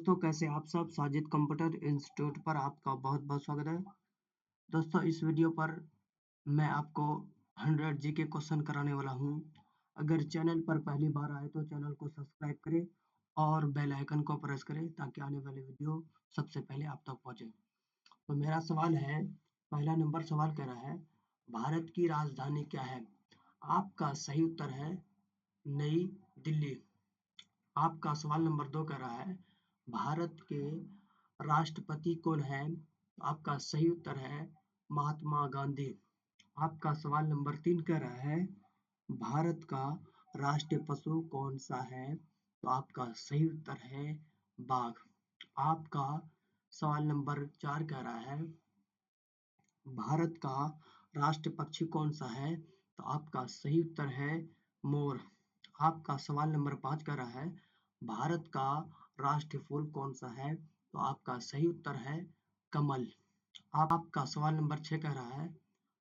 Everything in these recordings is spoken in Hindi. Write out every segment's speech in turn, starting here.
दोस्तों कैसे आप सब। साजिद कंप्यूटर इंस्टीट्यूट पर आपका बहुत बहुत स्वागत है। दोस्तों इस वीडियो पर मैं आपको 100 जीके क्वेश्चन कराने वाला हूं। अगर चैनल पर पहली बार आए तो चैनल को सब्सक्राइब करें और बेल आइकन को प्रेस करें ताकि आने वाले वीडियो सबसे पहले आप तक पहुंचे। तो मेरा सवाल है, पहला नंबर सवाल कह रहा है भारत की राजधानी क्या है। आपका सही उत्तर है नई दिल्ली। आपका सवाल नंबर 2 कह रहा है भारत के राष्ट्रपति कौन है। आपका सही उत्तर है महात्मा गांधी। आपका सवाल नंबर 3 कह रहा है भारत का राष्ट्रीय पशु कौन सा है। तो आपका सही उत्तर है बाघ। आपका सवाल नंबर 4 कह रहा है भारत का राष्ट्रीय पक्षी कौन सा है। तो आपका सही उत्तर है मोर। आपका सवाल नंबर 5 कह रहा है भारत का राष्ट्रीय फूल कौन सा है। तो आपका सही उत्तर है कमल। आपका सवाल नंबर 6 कह रहा है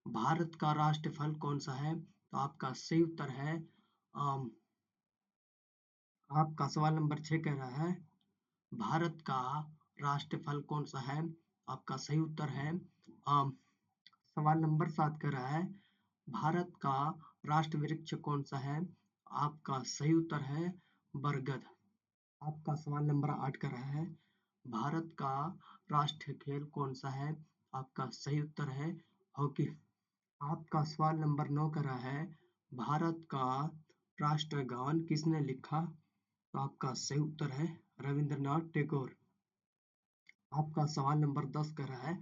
भारत का राष्ट्रीय फल कौन सा है। तो आपका सही उत्तर है आम। आपका सवाल नंबर 6 कह रहा है भारत का राष्ट्रीय फल कौन सा है। आपका सही उत्तर है आम। सवाल नंबर 7 कह रहा है भारत का राष्ट्र वृक्ष कौन सा है। आपका सही उत्तर है बरगद। आपका सवाल नंबर 8 कर रहा है भारत का राष्ट्रीय खेल कौन सा है। आपका सही उत्तर है हॉकी। आपका सवाल नंबर 9 कर रहा है भारत का राष्ट्रगान किसने लिखा। तो आपका सही उत्तर है रविंद्रनाथ टैगोर। आपका सवाल नंबर 10 कर रहा है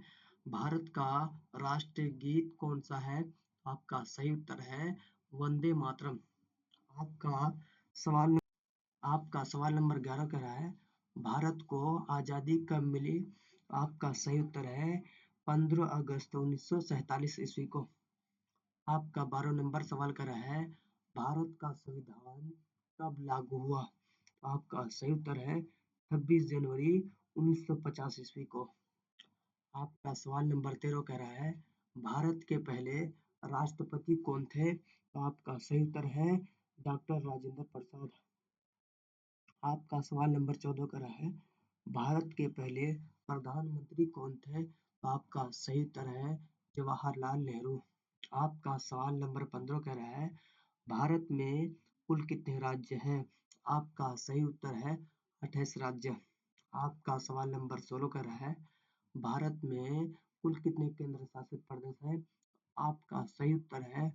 भारत का राष्ट्रीय गीत कौन सा है। आपका सही उत्तर है वंदे मातरम। आपका सवाल आपका सवाल नंबर 11 कर रहा है भारत को आज़ादी कब मिली। आपका सही उत्तर है 15 अगस्त 1947 ईस्वी को। आपका 12 नंबर सवाल कर रहा है भारत का संविधान कब लागू हुआ। आपका सही उत्तर है 26 जनवरी 1950 ईस्वी को। आपका सवाल नंबर 13 कह रहा है भारत के पहले राष्ट्रपति कौन थे। तो आपका सही उत्तर है डॉक्टर राजेंद्र प्रसाद। आपका सवाल नंबर 14 कर रहा है भारत के पहले प्रधानमंत्री कौन थे। तो आपका सही उत्तर है जवाहरलाल नेहरू। आपका सवाल नंबर 15 कह रहा है भारत में कुल कितने राज्य हैं। आपका सही उत्तर है 28 राज्य। आपका सवाल नंबर 16 कर रहा है भारत में कुल कितने केंद्र शासित प्रदेश हैं। आपका सही उत्तर है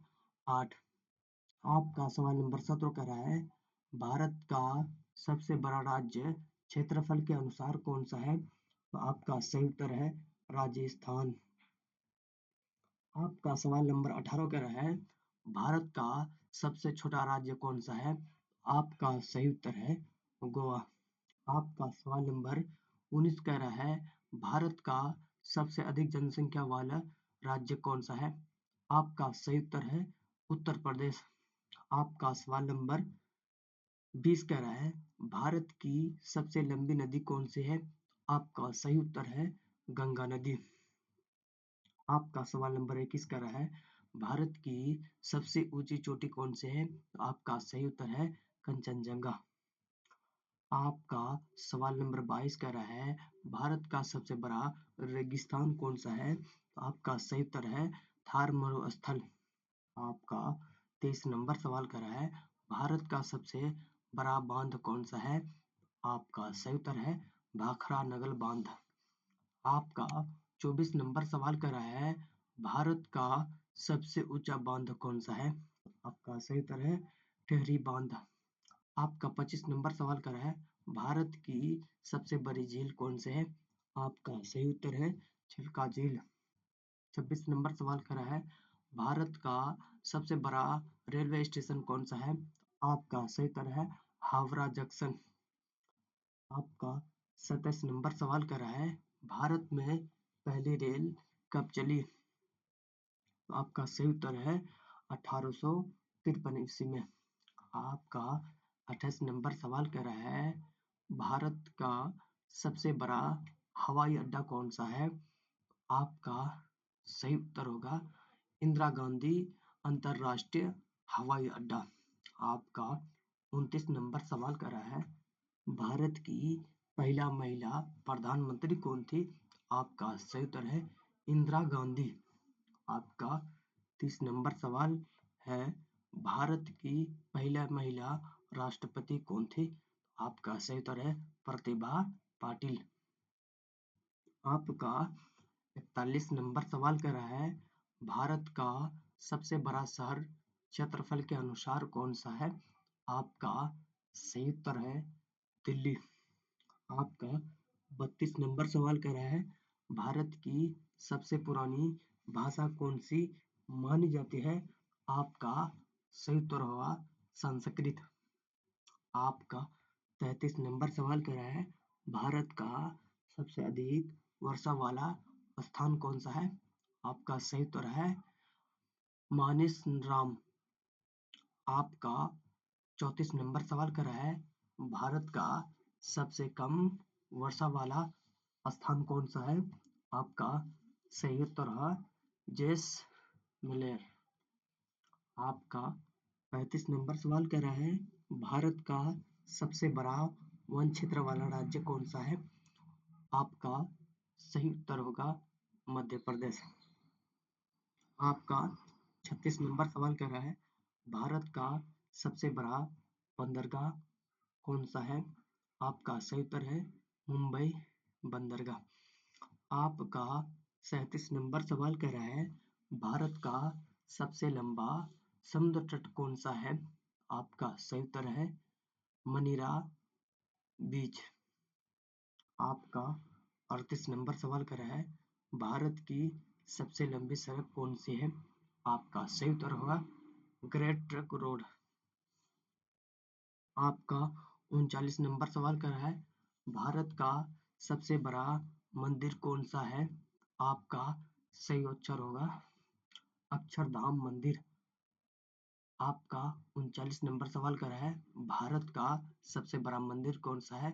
8। आपका सवाल नंबर 17 कर रहा है भारत का सबसे बड़ा राज्य क्षेत्रफल के अनुसार कौन सा है। तो आपका सही उत्तर है राजस्थान। आपका सवाल नंबर 18 कह रहा है भारत का सबसे छोटा राज्य कौन सा है। आपका सही उत्तर है गोवा। आपका सवाल नंबर 19 कह रहा है भारत का सबसे अधिक जनसंख्या वाला राज्य कौन सा है। आपका सही उत्तर है उत्तर प्रदेश। आपका सवाल नंबर 20 कह रहा है भारत की सबसे लंबी नदी कौन सी है। आपका सही उत्तर है गंगा नदी। आपका सवाल नंबर 21 कह रहा है भारत की सबसे ऊंची चोटी कौन सी है। आपका सही उत्तर है कंचनजंगा। आपका सवाल नंबर 22 कह रहा है भारत का सबसे बड़ा रेगिस्तान कौन सा है। आपका सही उत्तर है थार मरुस्थल। आपका 23 नंबर सवाल कर रहा है भारत का सबसे बड़ा बांध कौन सा है। आपका सही उत्तर है भाखड़ा नगर बांध। आपका 24 नंबर सवाल कर रहा है भारत का सबसे ऊंचा बांध कौन सा है। आपका सही उत्तर है टिहरी बांध। आपका 25 नंबर सवाल कर रहा है भारत की सबसे बड़ी झील कौन सी है। आपका सही उत्तर है चिल्का झील। 26 नंबर सवाल कर रहा है भारत का सबसे बड़ा रेलवे स्टेशन कौन सा है। आपका सही उत्तर है हावड़ा जंक्शन। आपका 27 नंबर सवाल कर रहा है भारत में पहली रेल कब चली। तो आपका सही उत्तर है 1853 ईस्वी में। आपका 28 नंबर सवाल कर रहा है भारत का सबसे बड़ा हवाई अड्डा कौन सा है। आपका सही उत्तर होगा इंदिरा गांधी अंतरराष्ट्रीय हवाई अड्डा। आपका 29 नंबर सवाल कर रहा है भारत की पहला महिला प्रधानमंत्री कौन थी? आपका सही उत्तर है इंदिरा गांधी। आपका 30 नंबर सवाल है, भारत की पहला महिला राष्ट्रपति कौन थी? आपका सही उत्तर है प्रतिभा पाटिल। आपका 41 नंबर सवाल कर रहा है, भारत का सबसे बड़ा शहर क्षेत्रफल के अनुसार कौन सा है? आपका सही उत्तर है दिल्ली। आपका 32 नंबर सवाल कर रहा है, भारत की सबसे पुरानी भाषा कौन सी मानी जाती है? आपका सही उत्तर होगा संस्कृत। आपका 33 नंबर सवाल कर रहा है, भारत का सबसे अधिक वर्षा वाला स्थान कौन सा है? आपका सही उत्तर है मानेसराम। आपका 34 नंबर सवाल कर रहा है, भारत का सबसे कम वर्षा वाला स्थान कौन सा है? आपका सही उत्तर है जैसलमेर। आपका 35 नंबर सवाल कर रहा है, भारत का सबसे बड़ा वन क्षेत्र वाला राज्य कौन सा है? आपका सही उत्तर होगा मध्य प्रदेश। आपका 36 नंबर सवाल कर रहा है, भारत का सबसे बड़ा बंदरगाह कौन सा है? आपका सही उत्तर है मुंबई बंदरगाह। आपका 37 नंबर सवाल कर रहा है, भारत का सबसे लंबा समुद्र तट कौन सा है? आपका सही उत्तर है मनीरा बीच। आपका 38 नंबर सवाल कर रहा है, भारत की सबसे लंबी सड़क कौन सी है? आपका सही उत्तर होगा ग्रेट ट्रंक रोड। आपका 39 नंबर सवाल कर रहा है, भारत का सबसे बड़ा मंदिर कौन सा है? आपका सही उत्तर होगा अक्षरधाम मंदिर। आपका 39 नंबर सवाल कर रहा है, भारत का सबसे बड़ा मंदिर कौन सा है?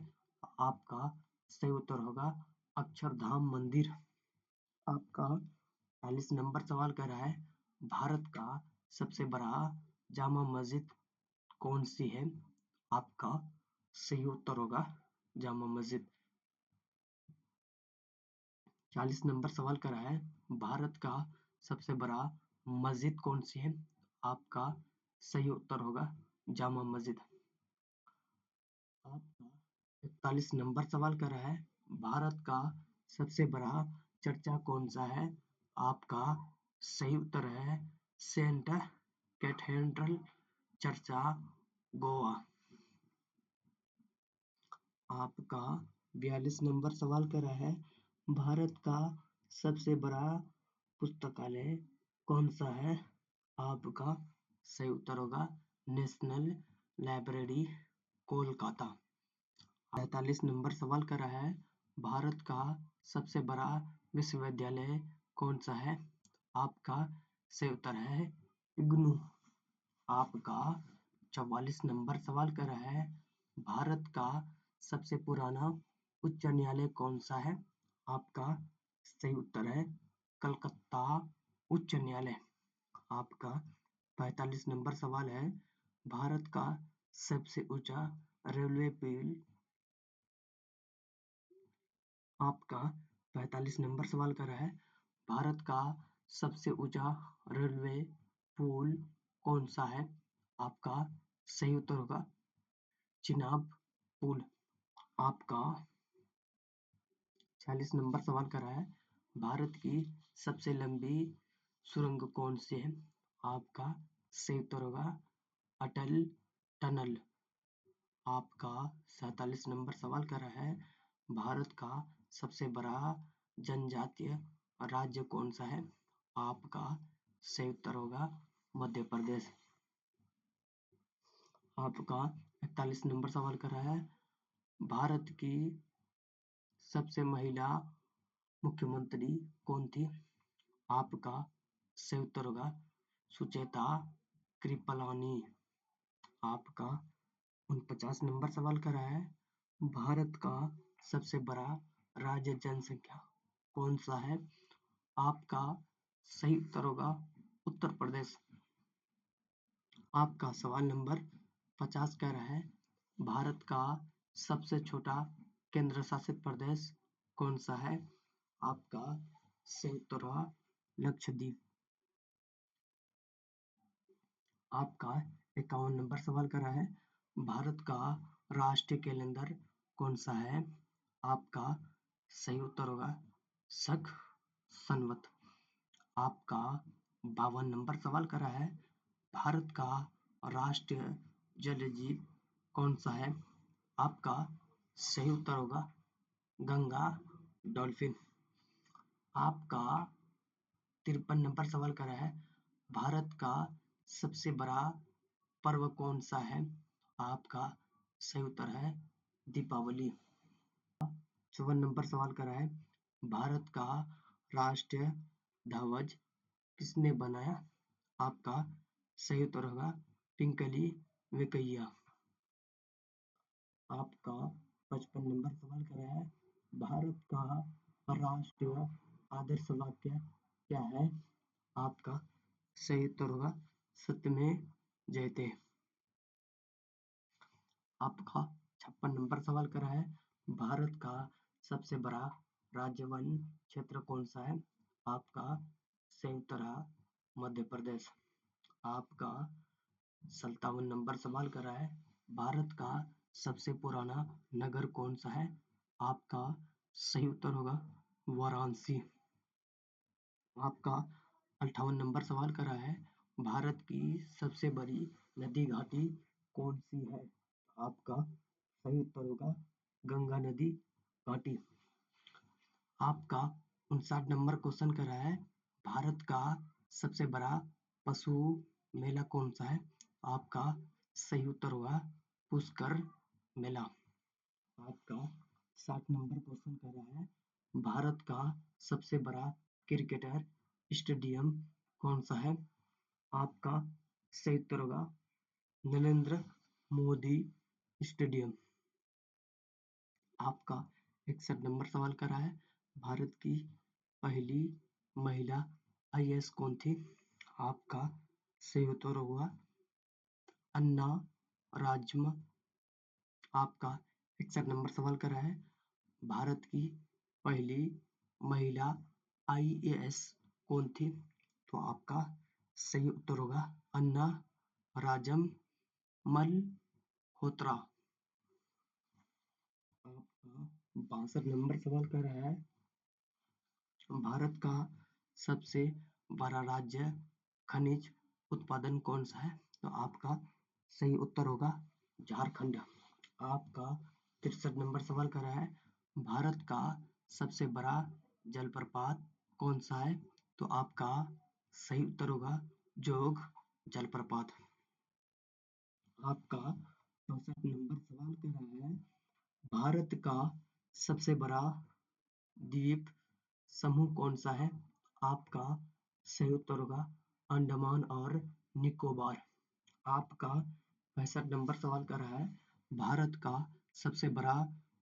आपका सही उत्तर होगा अक्षरधाम मंदिर। आपका 40 नंबर सवाल कर रहा है, भारत का सबसे बड़ा जामा मस्जिद कौन सी है? आपका सही उत्तर होगा जामा मस्जिद। 40 नंबर सवाल कर रहा है, भारत का सबसे बड़ा मस्जिद कौन सी है? आपका सही उत्तर होगा जामा मस्जिद। आपका 41 नंबर सवाल कर रहा है, भारत का सबसे बड़ा चर्चा कौन सा है? आपका सही उत्तर है सेंट कैथेड्रल चर्चा गोवा। आपका 42 नंबर सवाल कर रहा है, भारत का सबसे बड़ा पुस्तकालय कौन सा है? आपका सही उत्तर होगा नेशनल लाइब्रेरी कोलकाता। 45 नंबर सवाल कर रहा है, भारत का सबसे बड़ा विश्वविद्यालय कौन सा है? आपका सही उत्तर है इग्नू। आपका 44 नंबर सवाल कर रहा है, भारत का सबसे पुराना उच्च न्यायालय कौन सा है? आपका सही उत्तर है कलकत्ता उच्च न्यायालय। आपका 45 नंबर सवाल है, भारत का सबसे ऊंचा रेलवे पुल। आपका 45 नंबर सवाल कर रहा है, भारत का सबसे ऊंचा रेलवे पुल कौन सा है? आपका सही उत्तर होगा चिनाब पुल। आपका 46 नंबर सवाल कर रहा है, भारत की सबसे लंबी सुरंग कौन सी है? आपका सही उत्तर होगा अटल टनल। आपका 47 नंबर सवाल कर रहा है, भारत का सबसे बड़ा जनजातीय राज्य कौन सा है? आपका सही उत्तर होगा मध्य प्रदेश। आपका 41 नंबर सवाल कर रहा है, भारत की सबसे महिला मुख्यमंत्री कौन थी? आपका सही उत्तर होगा सुचेता कृपलानी। आपका 49 नंबर सवाल कर रहा है, भारत का सबसे बड़ा राज्य जनसंख्या कौन सा है? आपका सही उत्तर होगा उत्तर प्रदेश। आपका सवाल नंबर 50 कह रहा है, भारत का सबसे छोटा केंद्र शासित प्रदेश कौन सा है? आपका संयुक्त लक्षद्वीप। आपका 51 नंबर सवाल करा है, भारत का राष्ट्रीय कैलेंडर कौन सा है? आपका सही उत्तर होगा शक संवत। आपका 52 नंबर सवाल करा है, भारत का राष्ट्रीय जलजीव कौन सा है? आपका सही उत्तर होगा गंगा डॉल्फिन। आपका 53 नंबर सवाल करा है, भारत का सबसे बड़ा पर्व कौन सा है? आपका सही उत्तर है दीपावली। 54 नंबर सवाल करा है, भारत का राष्ट्रीय ध्वज किसने बनाया? आपका सही उत्तर होगा पिंगली वेंकैया। आपका 55 नंबर सवाल करा है, भारत का राष्ट्रीय आदर्श वाक्य क्या है? आपका सही उत्तर होगा सत्यमेव जयते। आपका 56 नंबर सवाल करा है, भारत का सबसे बड़ा राज्य वन क्षेत्र कौन सा है? आपका सही उत्तर है मध्य प्रदेश। आपका 57 नंबर सवाल करा है, भारत का सबसे पुराना नगर कौन सा है? आपका सही उत्तर होगा वाराणसी। आपका 58 नंबर सवाल करा है, भारत की सबसे बड़ी नदी घाटी कौन सी है? आपका सही उत्तर होगा गंगा नदी घाटी। आपका 59 नंबर क्वेश्चन करा है, भारत का सबसे बड़ा पशु मेला कौन सा है? आपका सही उत्तर होगा पुष्कर मेला। आपका 60 नंबर क्वेश्चन कर रहा है, भारत का सबसे बड़ा क्रिकेटर स्टेडियम कौन सा है? आपका सही उत्तर होगा नरेंद्र मोदी स्टेडियम। आपका 61 नंबर सवाल करा है, भारत की पहली महिला आईएएस कौन थी? आपका सही उत्तर होगा अन्ना राजम। आपका 61 नंबर सवाल करा है, भारत की पहली महिला आईएएस कौन थी? तो आपका सही उत्तर होगा अन्ना राजम मल्होत्रा। आपका 62 नंबर सवाल कर रहा है, भारत का सबसे बड़ा राज्य खनिज उत्पादन कौन सा है? तो आपका सही उत्तर होगा झारखंड। आपका 63 नंबर सवाल कर रहा है, भारत का सबसे बड़ा जलप्रपात कौन सा है? तो आपका सही उत्तर होगा जोग जलप्रपात। आपका 64 नंबर सवाल कर रहा है, भारत का सबसे बड़ा द्वीप समूह कौन सा है? आपका सही उत्तर होगा अंडमान और निकोबार। आपका 65 नंबर सवाल कर रहा है, भारत का सबसे बड़ा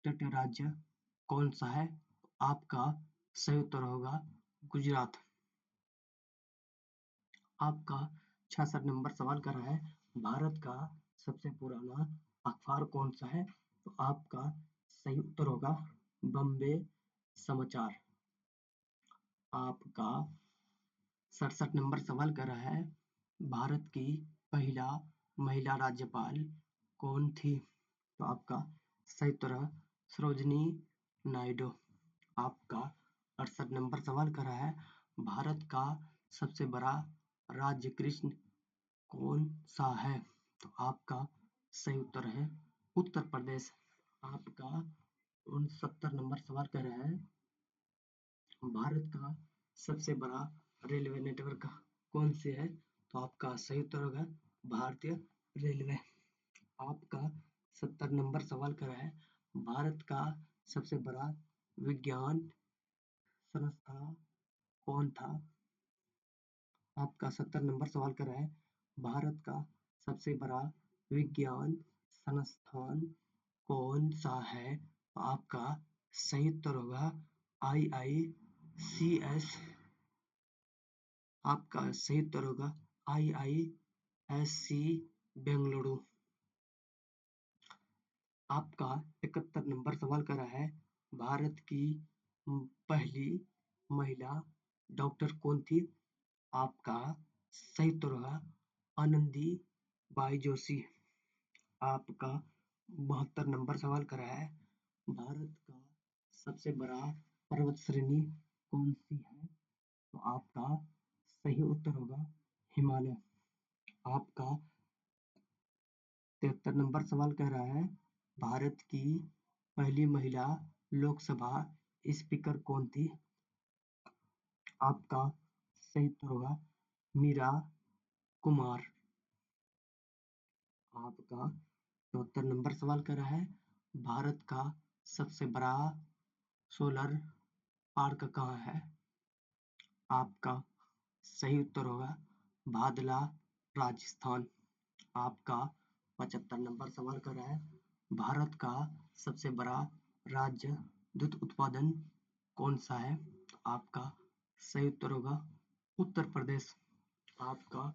तटीय राज्य कौन सा है? आपका सही उत्तर होगा गुजरात। आपका 66 नंबर सवाल कर रहा है, भारत का सबसे पुराना अखबार कौन सा है? तो आपका सही उत्तर होगा बॉम्बे समाचार। आपका 67 नंबर सवाल कर रहा है, भारत की पहला महिला राज्यपाल कौन थी? तो आपका सही उत्तर है सरोजनी नायडू। आपका 68 नंबर सवाल कर रहा है, भारत का सबसे बड़ा राज्य कृष्ण कौन सा है? तो आपका सही उत्तर है उत्तर प्रदेश। आपका 69 नंबर सवाल कर रहा है, भारत का सबसे बड़ा रेलवे नेटवर्क कौन से है? तो आपका सही उत्तर होगा भारतीय रेलवे। आपका 70 नंबर सवाल कर रहा है, भारत का सबसे बड़ा विज्ञान संस्था कौन था? आपका 70 नंबर सवाल कर रहा है, भारत का सबसे बड़ा विज्ञान संस्थान कौन सा है? तो आपका सही उत्तर होगा IICS। आपका सही उत्तर होगा IISc बेंगलुरु। आपका 71 नंबर सवाल कर रहा है, भारत की पहली महिला डॉक्टर कौन थी? आपका सही उत्तर होगा आनंदी बाई जोशी। आपका 72 नंबर सवाल कर रहा है, भारत का सबसे बड़ा पर्वत श्रेणी कौन सी है? तो आपका सही उत्तर होगा हिमालय। आपका 73 नंबर सवाल कह रहा है, भारत की पहली महिला लोकसभा स्पीकर कौन थी? आपका सही उत्तर होगा मीरा कुमार। आपका 74 नंबर सवाल कर रहा है, भारत का सबसे बड़ा सोलर पार्क कहाँ है? आपका सही उत्तर होगा भादला, राजस्थान। आपका 75 नंबर सवाल कर रहा है, भारत का सबसे बड़ा राज्य दूध उत्पादन कौन सा है? आपका सही उत्तर होगा उत्तर प्रदेश। आपका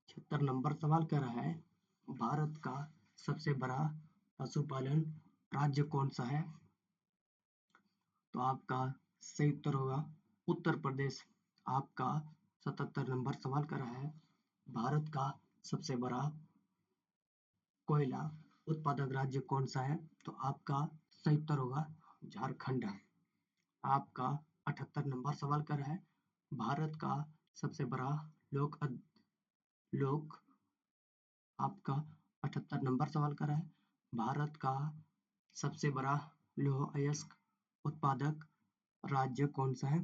76 नंबर सवाल कर रहा है, भारत का सबसे बड़ा पशुपालन राज्य कौन सा है? तो आपका सही उत्तर होगा उत्तर प्रदेश। आपका 77 नंबर सवाल कर रहा है, भारत का सबसे बड़ा कोयला उत्पादक राज्य कौन सा है? तो आपका सही उत्तर होगा झारखंड। आपका 78 नंबर सवाल कर रहा है, भारत का सबसे बड़ा लोक आपका 78 नंबर सवाल कर रहा है, भारत का सबसे बड़ा लौह अयस्क उत्पादक राज्य कौन सा है?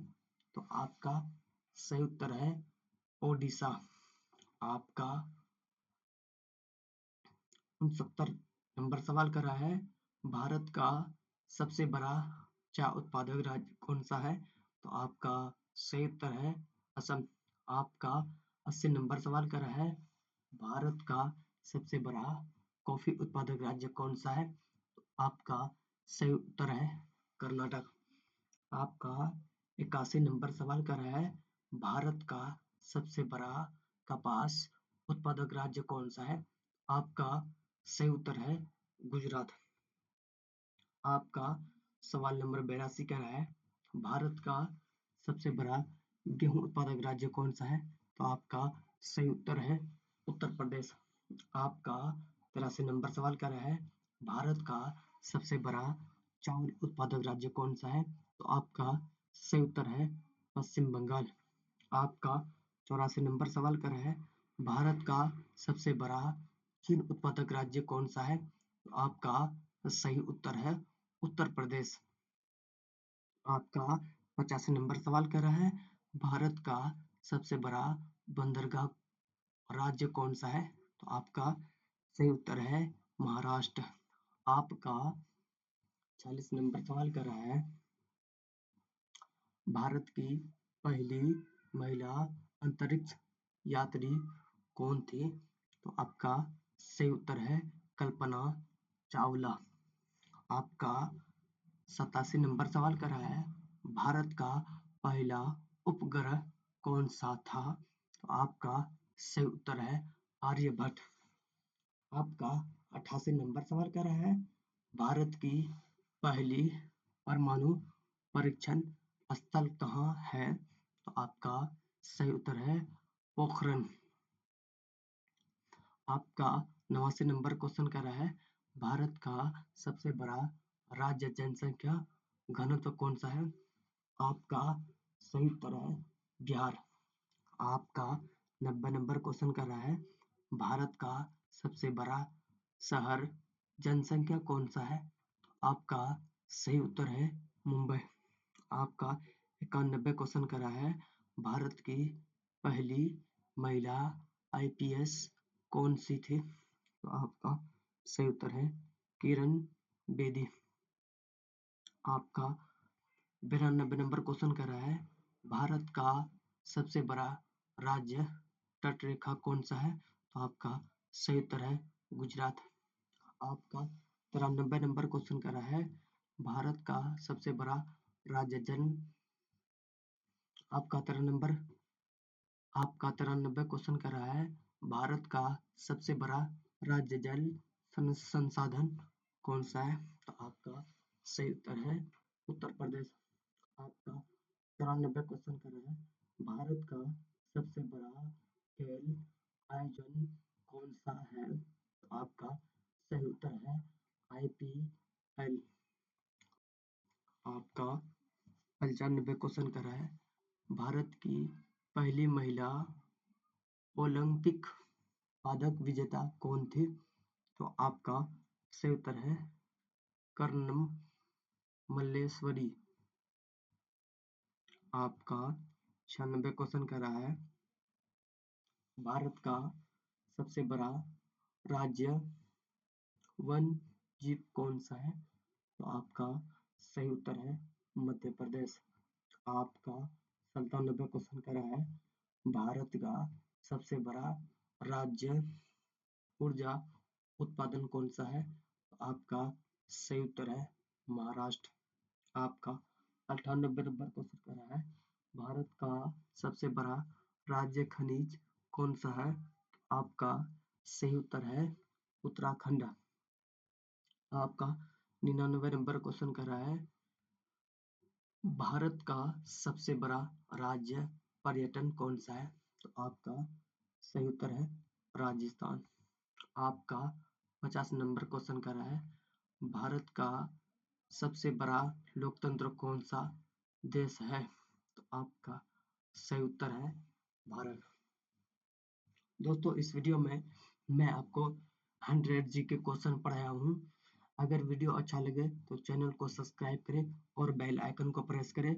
तो आपका सही उत्तर है ओडिशा। आपका 69 नंबर सवाल कर रहा है, भारत का सबसे बड़ा चाय उत्पादक राज्य कौन सा है? तो आपका सही उत्तर है असम। आपका 80 नंबर सवाल कर रहा है, भारत का सबसे बड़ा कॉफी उत्पादक राज्य कौन सा है? तो आपका सही उत्तर है कर्नाटक। आपका 81 नंबर सवाल कर रहा है, भारत का सबसे बड़ा कपास उत्पादक राज्य कौन सा है? आपका सही उत्तर है गुजरात। आपका सवाल नंबर 82 कह रहा है, भारत का सबसे बड़ा गेहूं उत्पादक राज्य कौन सा है? तो आपका सही उत्तर है उत्तर प्रदेश। आपका 83 नंबर सवाल कर रहा है, भारत का सबसे बड़ा चावल उत्पादक राज्य कौन सा है? तो आपका सही उत्तर है पश्चिम बंगाल। आपका 84 नंबर सवाल कर रहा है, भारत का सबसे बड़ा चीन उत्पादक राज्य कौन सा है? तो आपका सही उत्तर है उत्तर प्रदेश। आपका 85 नंबर सवाल कर रहा है, भारत का सबसे बड़ा बंदरगाह राज्य कौन सा है? तो आपका सही उत्तर है महाराष्ट्र। आपका 40 नंबर सवाल कर रहा है, भारत की पहली महिला अंतरिक्ष यात्री कौन थी? तो आपका सही उत्तर है कल्पना चावला। आपका 87 नंबर सवाल कर रहा है, भारत का पहला उपग्रह कौन सा था? तो आपका सही उत्तर है आर्यभट्ट। आपका 88 नंबर सवाल कर रहा है, भारत की पहली परमाणु परीक्षण स्थल कहाँ है? तो आपका सही उत्तर है पोखरण। आपका 89 नंबर क्वेश्चन कर रहा है, भारत का सबसे बड़ा राज्य जनसंख्या घनत्व कौन सा है? आपका सही उत्तर है बिहार। आपका 90 नंबर क्वेश्चन कर रहा है, भारत का सबसे बड़ा शहर जनसंख्या कौन सा है? आपका सही उत्तर है मुंबई। आपका 91 क्वेश्चन कर रहा है, भारत की पहली महिला आईपीएस कौन सी थी? तो आपका सही उत्तर है किरण बेदी। आपका 92 नंबर क्वेश्चन कर रहा है, भारत का सबसे बड़ा राज्य तटरेखा कौन सा है? तो आपका सही उत्तर है गुजरात। आपका 93 नंबर क्वेश्चन कर रहा है, भारत का सबसे बड़ा राज्य जल आपका 93 क्वेश्चन कर रहा है, भारत का सबसे बड़ा राज्य जल संसाधन कौन सा है? तो आपका सही उत्तर है उत्तर प्रदेश। आपका 94 क्वेश्चन कर रहा है भारत का सबसे बड़ा खेल आयोजन कौन सा है? तो आपका सही उत्तर है IPL। आपका 95 क्वेश्चन कर रहा है भारत की पहली महिला ओलंपिक पदक विजेता कौन थी? तो आपका सही उत्तर है कर्णम मल्लेश्वरी। आपका 96 क्वेश्चन कर रहा है भारत का सबसे बड़ा राज्य वन जीव कौन सा है? तो आपका सही उत्तर है मध्य प्रदेश। आपका 97 क्वेश्चन कर रहा है भारत का सबसे बड़ा राज्य ऊर्जा उत्पादन कौन सा है? तो आपका सही उत्तर है महाराष्ट्र। आपका 98 नंबर क्वेश्चन कर रहा है भारत का सबसे बड़ा राज्य खनिज कौन सा है? आपका सही उत्तर है उत्तराखंड। आपका 99 नंबर क्वेश्चन कर रहा है भारत का सबसे बड़ा राज्य पर्यटन कौन सा है? तो आपका सही उत्तर है राजस्थान। आपका 50 नंबर क्वेश्चन कर रहा है भारत का सबसे बड़ा लोकतंत्र कौन सा देश है? तो आपका सही उत्तर है भारत। दोस्तों इस वीडियो में मैं आपको 100 जीके क्वेश्चन पढ़ाया हूँ। अगर वीडियो अच्छा लगे तो चैनल को सब्सक्राइब करें और बेल आइकन को प्रेस करें